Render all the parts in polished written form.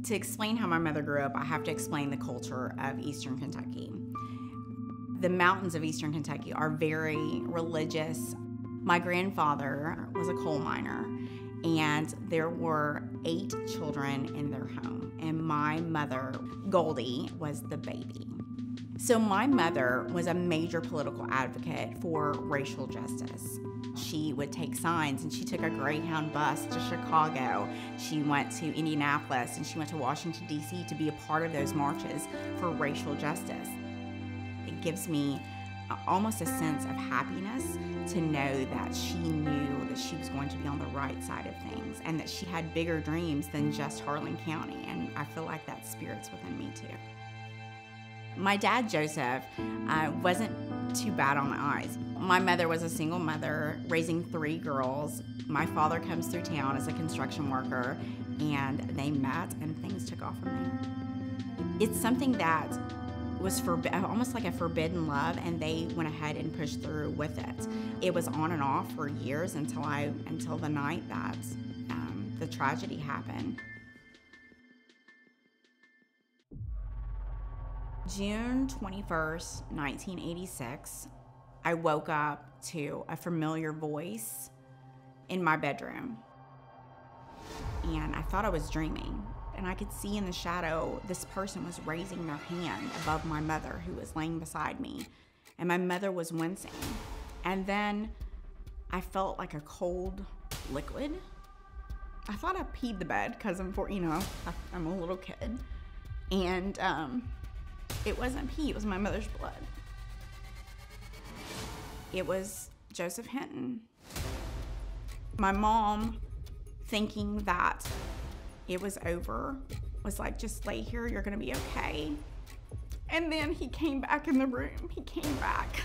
To explain how my mother grew up, I have to explain the culture of Eastern Kentucky. The mountains of Eastern Kentucky are very religious. My grandfather was a coal miner, and there were 8 children in their home, and my mother, Goldie, was the baby. So my mother was a major political advocate for racial justice. She would take signs, and she took a Greyhound bus to Chicago. She went to Indianapolis, and she went to Washington, D.C. to be a part of those marches for racial justice. It gives me almost a sense of happiness to know that she knew that she was going to be on the right side of things and that she had bigger dreams than just Harlan County, and I feel like that spirit's within me too. My dad, Joseph, wasn't too bad on the eyes. My mother was a single mother raising 3 girls. My father comes through town as a construction worker, and they met and things took off from there. It's something that was almost like a forbidden love, and they went ahead and pushed through with it. It was on and off for years until the night that the tragedy happened. June 21st, 1986, I woke up to a familiar voice in my bedroom. And I thought I was dreaming. And I could see in the shadow, this person was raising their hand above my mother, who was laying beside me. And my mother was wincing. And then I felt like a cold liquid. I thought I peed the bed because I'm a little kid. And it wasn't pee, it was my mother's blood. It was Joseph Hinton. My mom, thinking that it was over, was like, just lay here, you're gonna be okay. And then he came back in the room, he came back.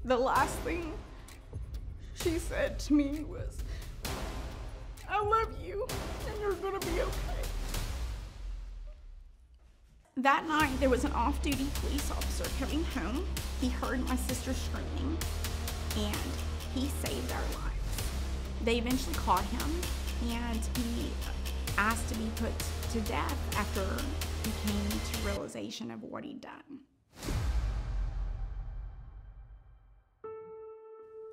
The last thing she said to me was, I love you, and you're gonna be okay. That night, there was an off-duty police officer coming home. He heard my sister screaming, and he saved our lives. They eventually caught him, and he asked to be put to death after he came to realization of what he'd done.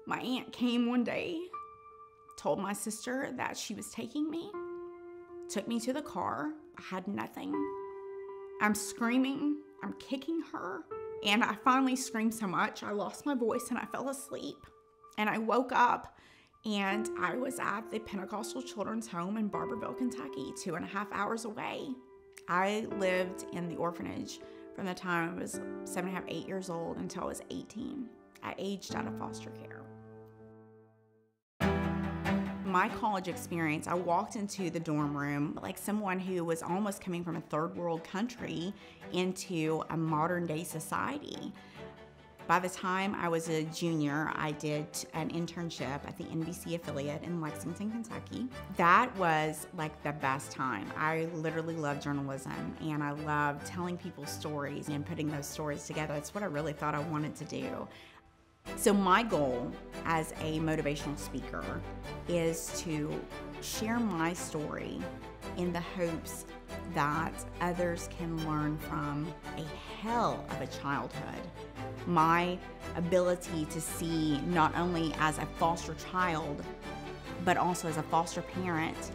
My aunt came one day, told my sister that she was taking me, took me to the car. I had nothing. I'm screaming, I'm kicking her, and I finally screamed so much I lost my voice and I fell asleep. And I woke up and I was at the Pentecostal Children's Home in Barberville, Kentucky, 2.5 hours away. I lived in the orphanage from the time I was 7.5, 8 years old until I was 18. I aged out of foster care. My college experience, I walked into the dorm room like someone who was almost coming from a third world country into a modern day society. By the time I was a junior, I did an internship at the NBC affiliate in Lexington, Kentucky. That was like the best time. I literally love journalism, and I love telling people stories and putting those stories together. It's what I really thought I wanted to do. So my goal as a motivational speaker is to share my story in the hopes that others can learn from a hell of a childhood. My ability to see not only as a foster child, but also as a foster parent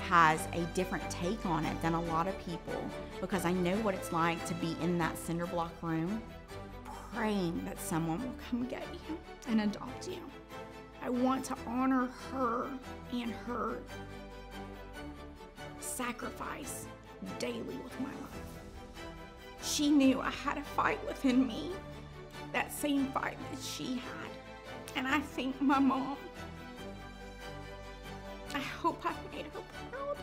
has a different take on it than a lot of people, because I know what it's like to be in that cinder block room praying that someone will come get you and adopt you. I want to honor her and her sacrifice daily with my life. She knew I had a fight within me, that same fight that she had. And I think my mom, I hope I made her proud.